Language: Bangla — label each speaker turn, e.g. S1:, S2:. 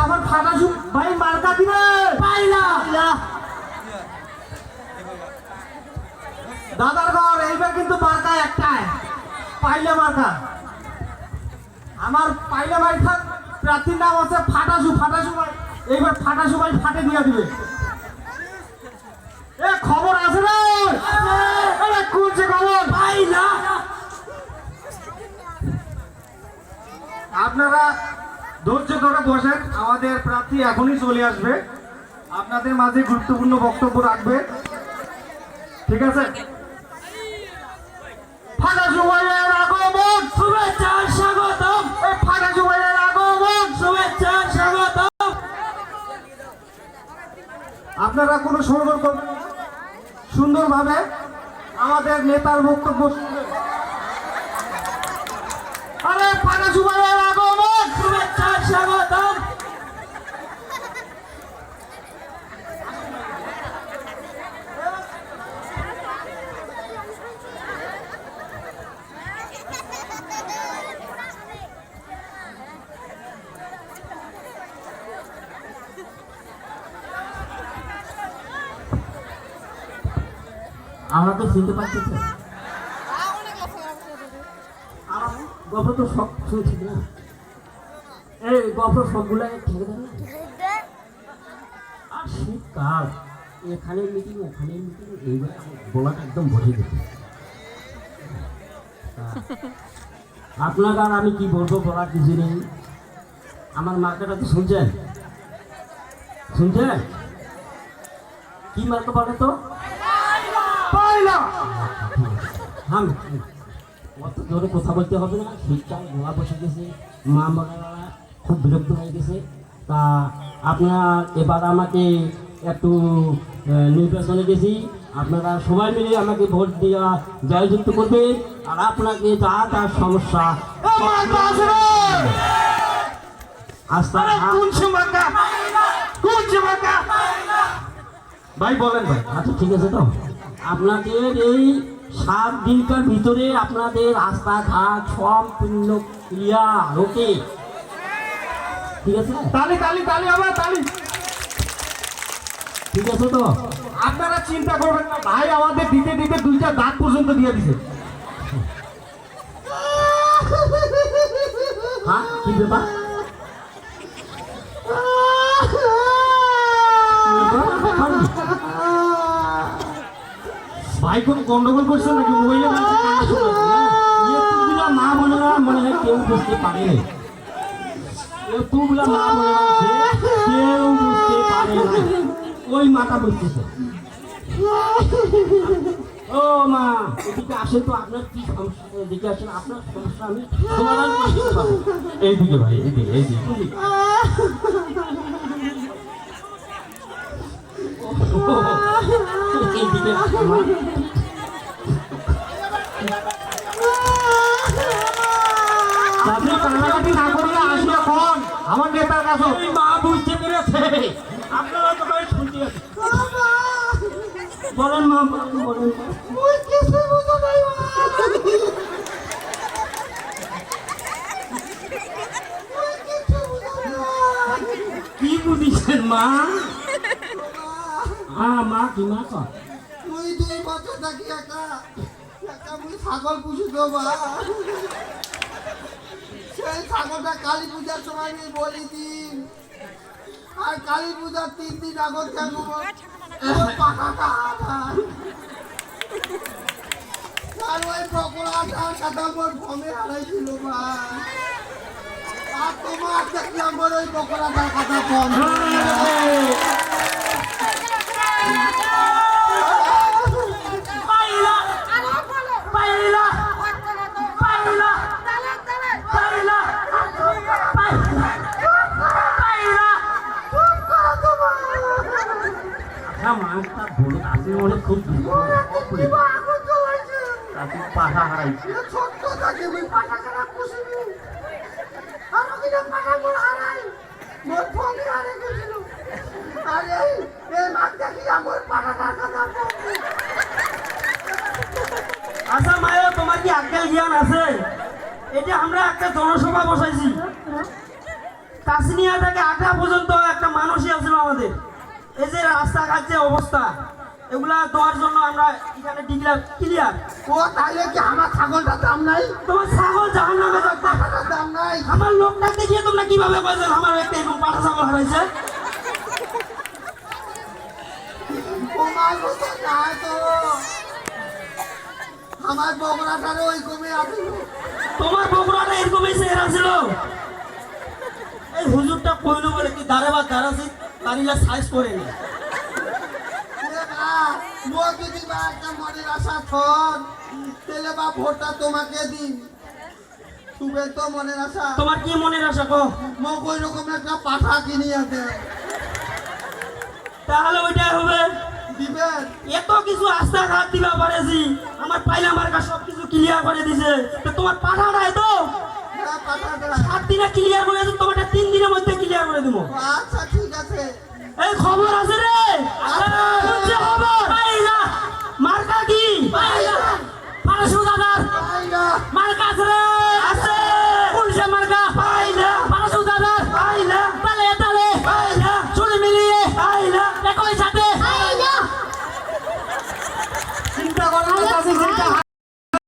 S1: আমার ফাটা শুক ভাই মার্কা দিবে পাইলা দাদার ঘর এইবার কিন্তু মার্কা একটাই পাইলা মার্কা আমার পাইলা মার্কা প্রার্থীর নাম হচ্ছে ফাটাসু ভাই এইবার ফাটাসু ভাই ফাটে দিয়ে দিবে এ খবর আছে রে আরে কোনছে খবর পাইলা আপনারা ধৈর্য ধরে বসেন আমাদের প্রার্থী এখনই চলে আসবে আপনাদের মাঝে গুরুত্বপূর্ণ বক্তব্য রাখবে ঠিক আছে ফাটাসু ভাইয়ের আগমন শুভেচ্ছা স্বাগতম এই ফাটাসু ভাইয়ের আগমন শুভেচ্ছা স্বাগতম আপনারা কোনো সরগোল করবেন না সুন্দরভাবে আমাদের নেতার বক্তব্য শুনবেন আরে ফাটাসু ভাইয়ের আগমন শুভেচ্ছা স্বাগতম আমাকে চিনতে পারছিস গল্প তো সব শুনছি না এই গল্প সবগুলো ঠিক আছে আর শীতকাল এখানে মিটিং ওখানে মিটিং এইবার বলাটা একদম বসে দিতে আপনাকে আর আমি কি বলবো বলার কিছু নেই আমার মার্কেটটা তো শুনছেন কি মার্কে বলে তো অত জোরে কথা বলতে হবে না শীতকাল গোয়া বসে গেছে মা বাবারা খুব বিরক্ত হয়ে গেছে তা আপনার এবার আমাকে একটু নির্বাচনে গেছি আপনারা সবাই মিলে আমাকে ভোট দেওয়া জয়যুক্ত করবেন আর আপনাকে যা তার সমস্যা ভাই বলেন ভাই আচ্ছা ঠিক আছে তো আপনাদের এই 7 দিনকার ভিতরে আপনাদের রাস্তাঘাট সম্পূর্ণ ক্লিয়ার ওকে ঠিক আছে তালি আবার তালি ঠিক আছে তো আপনারা চিন্তা করবেন না ভাই আমাদের দিতে 2টা দাঁত পর্যন্ত দিয়ে দিছে হ্যাঁ কি ব্যাপার ভাই কোন গন্ডগোল করছে নাকি মোবাইলে মা মনে হয় কেউ বুঝতে পারে তুগুলা মা মনে হচ্ছে কেউ বুঝতে পারে না ওই মাটা বুঝতেছে ও মা এদিকে আসে তো আপনার কি সমস্যা এদিকে আসেন আপনার সমস্যা আমি সমাধান করতে পারবো এইদিকে ভাই এইদিকে আমার নেতার কাছে মা বুঝতে পেরেছে আপনারা তো ভাই শুনতে বলেন মা বলেন কি বুঝিছেন মা মা কি মা কর
S2: তুই 2 বছর থাকি একা মুই ছাগল পুষি তো মা সেই ছাগলটা কালী পূজার সময় আমি বলি দিন আর কালী পূজার 3 দিন আগত কেন পাকাটা আর ওই পকোড়াটা সাদা মোর ভমে হারাইছিল মা আর তোমার দেখলাম বড় ওই পকোড়াটার কথা কম
S1: খুব পাঠা হারাইছে
S2: ছোট্ট থাকে ওই পাঠা খারাপ পুষিনি আর ওদিকে পাঠা মোর হারাই মোর ফোনে হারে গেছিল আরে এই মাছ দেখি আমার পাঠাটার কথা
S1: আচ্ছা মায়া তোমার কি আক্কেল জ্ঞান আছে এটা আমরা একটা জনসভা বসাইছি কাশিনিয়া থেকে আগ্রা পর্যন্ত একটা মানুষই আসলো আমাদের। এই যে রাস্তাঘাট যে অবস্থা, এগুলা দেওয়ার জন্য আমরা এখানে ডিক্লেয়ার ক্লিয়ার।
S2: ও তাহলে কি আমার ছাগলটার দাম নাই?
S1: তোমার ছাগল জাহান্নামে যাবে।
S2: পাঠাটার দাম নাই?
S1: আমার লোকটা দেখিয়ে তোমরা কিভাবে বলছেন আমার একটা এরকম পাঠা ছাগল হারাইছে?
S2: ও মার মতো না তো, আমার বগড়াটারে ওই কমে আসিল।
S1: তোমার বগুড়াটা এরকমই চেহারা ছিল। এই হুজুরটা কইলো বলে কি দাঁড়ে বা দাঁড়াছি তারিলা সাইজ করে নি।
S2: মো যদি বা একটা মনের আশা ছন তেলে বা ভোটটা তোমাকে দিন, তুবে তো মনের আশা।
S1: তোমার কি মনের আশা কো?
S2: মো ওই রকম একটা পাঠা কিনি আছে,
S1: তাহলে ওইটাই হবে।
S2: দিবেন?
S1: এত কিছু রাস্তাঘাট দিবা পারেছি, আমার পাইলা মার্কা সব কিছু ক্লিয়ার করে দিছে। তো তোমার পাঠাটাই তো
S2: হ্যাঁ পাঠাটা।
S1: 7 দিনে ক্লিয়ার করে দিই, তোমারটা 3 দিনের মধ্যে ক্লিয়ার করে দেবো।
S2: আচ্ছা ঠিক আছে।
S1: এই খবর আছে রে, শুনছে খবর? পাইলা মার্কা কি? পাইলা 1200 দাদার
S2: পাই না।
S1: মার্কা আছে রে, আছে পুলিশের মার্কা।